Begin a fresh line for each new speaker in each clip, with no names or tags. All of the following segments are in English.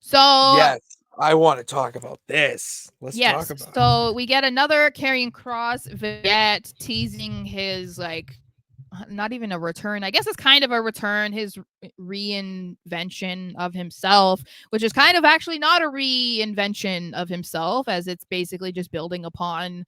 So
Yes, I want to talk about this. Let's talk
yes,
about it.
so we get another Karrion Kross vignette teasing his like not even a return. I guess it's kind of a return, his reinvention of himself, which is kind of actually not a reinvention of himself, as it's basically just building upon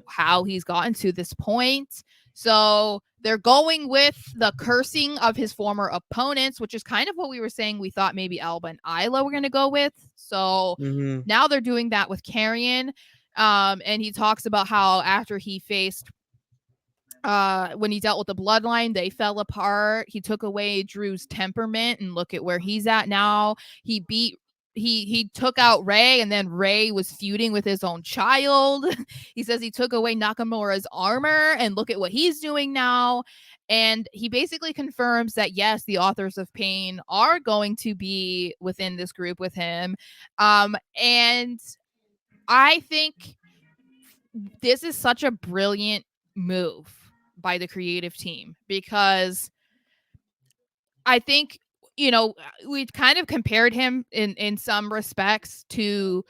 how he's gotten to this point. So they're going with the cursing of his former opponents, which is kind of what we were saying we thought maybe Alba and Isla were going to go with. So
Mm-hmm.
now they're doing that with Karrion. And he talks about how after he faced when he dealt with the bloodline, they fell apart. He took away Drew's temperament, and look at where he's at now. He took out Ray, and then Ray was feuding with his own child. He says he took away Nakamura's armor, and look at what he's doing now. And he basically confirms that yes, the authors of pain are going to be within this group with him. And I think this is such a brilliant move by the creative team, because I think, you know, we've kind of compared him in some respects to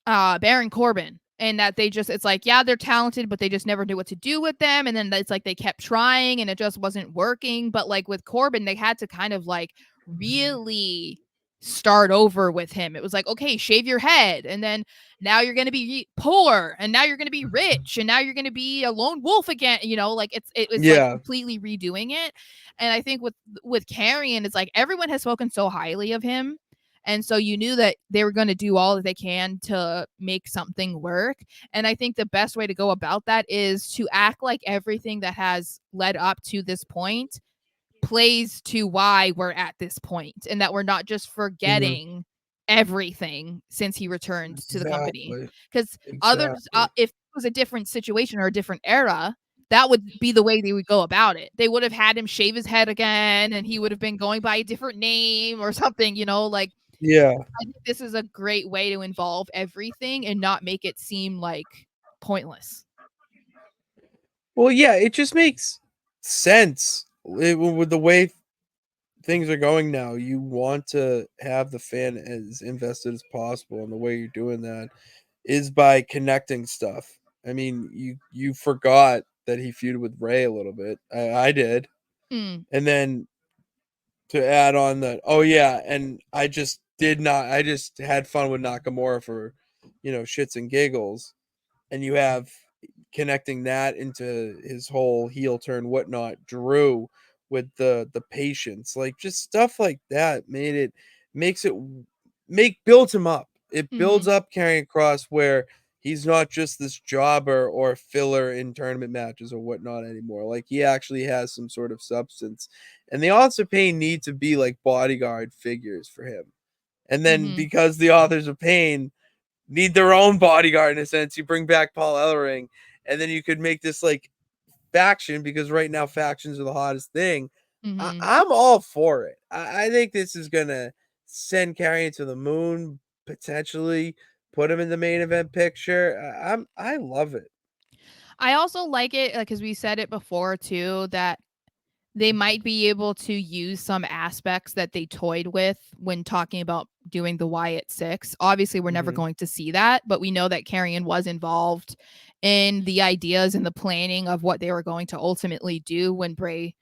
Baron Corbin, and that they just, it's like, yeah, they're talented, but they just never knew what to do with them. And then it's like they kept trying and it just wasn't working. But like with Corbin, they had to kind of like really start over with him. It was like, okay, shave your head, and then now you're going to be poor, and now you're going to be rich, and now you're going to be a lone wolf again. You know, like it was like
Yeah.
completely redoing it. And I think with Karrion, it's like everyone has spoken so highly of him, and so you knew that they were going to do all that they can to make something work. And I think the best way to go about that is to act like everything that has led up to this point plays to why we're at this point, and that we're not just
Mm-hmm.
forgetting everything since he returned to the company.
Exactly.
Because others,
Exactly.
if it was a different situation or a different era, that would be the way they would go about it. They would have had him shave his head again, and he would have been going by a different name or something, you know, like
Yeah.
I think this is a great way to involve everything and not make it seem like pointless.
Well, yeah, it just makes sense with the way things are going now. You want to have the fan as invested as possible, and the way you're doing that is by connecting stuff. I mean, you forgot that he feuded with Ray a little bit. I did,
Mm,
and then to add on that, oh yeah, and I just did not. I just had fun with Nakamura for, shits and giggles, and you have connecting that into his whole heel turn whatnot. Drew with the patience, like just stuff like that, makes it builds him up. It builds
mhm,
up Karrion Kross where he's not just this jobber or filler in tournament matches or whatnot anymore. Like he actually has some sort of substance. And the odds of pain need to be like bodyguard figures for him. And then
mhm,
because the authors of pain need their own bodyguard in a sense, you bring back Paul Ellering, and then you could make this like faction, because right now factions are the hottest thing.
mhm.
I'm all for it. I think this is gonna send Carrion to the moon, potentially put him in the main event picture. I love it.
I also like it because we said it before too, that they might be able to use some aspects that they toyed with when talking about doing the Wyatt Six. Obviously, we're never
Mm-hmm.
going to see that, but we know that Carrion was involved in the ideas and the planning of what they were going to ultimately do when Bray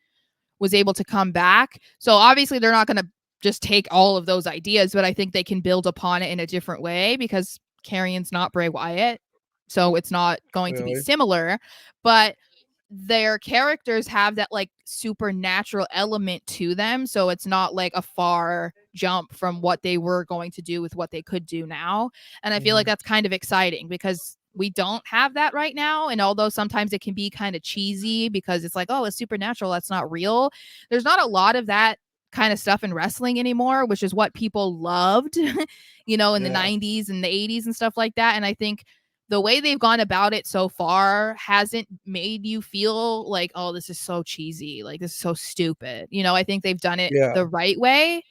was able to come back. So obviously, they're not going to just take all of those ideas, but I think they can build upon it in a different way because Carrion's not Bray Wyatt. So it's not going to be
Clearly,
similar, but their characters have that like supernatural element to them, so it's not like a far jump from what they were going to do with what they could do now. And I feel like
mm-hmm.
that's kind of exciting because we don't have that right now. And although sometimes it can be kind of cheesy because it's like, oh, it's supernatural, that's not real, there's not a lot of that kind of stuff in wrestling anymore, which is what people loved in the
Yeah,
90s and the 80s and stuff like that. And I think the way they've gone about it so far hasn't made you feel like, oh, this is so cheesy, like this is so stupid. I think they've done it
yeah,
the right way.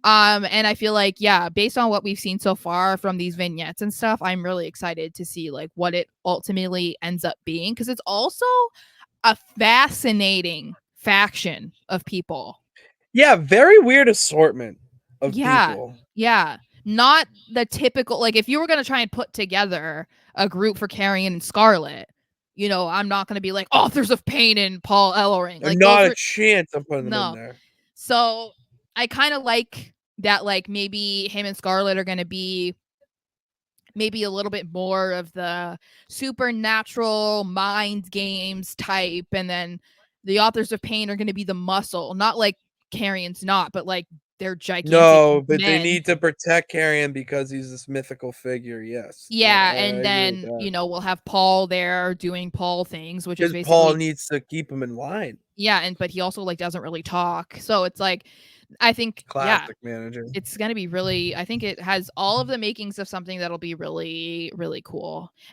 And I feel like, yeah, based on what we've seen so far from these vignettes and stuff, I'm really excited to see like what it ultimately ends up being, because it's also a fascinating faction of people.
yeah. Very weird assortment. of
Yeah.
people.
Yeah. Not the typical, like, if you were gonna try and put together a group for Karrion and Scarlet, you know, I'm not gonna be like Authors of Pain and Paul Ellering. Like, those
Not a
are
chance I'm putting them in
no.
there.
So I kind of like that, like, maybe him and Scarlet are gonna be maybe a little bit more of the supernatural mind games type, and then the Authors of Pain are gonna be the muscle, not like Carrion's not, but like they're gigantic
No, but they
men.
need to protect Karrion because he's this mythical figure. Yes,
Yeah,
I
and
agree with
then,
that.
you know, we'll have Paul there doing Paul things, which is
Because Paul
basically
needs to keep him in line.
yeah, and but he also, like, doesn't really talk. So it's like, I think, yeah,
Classic manager.
it's gonna be really, I think it has all of the makings of something that'll be really, really cool.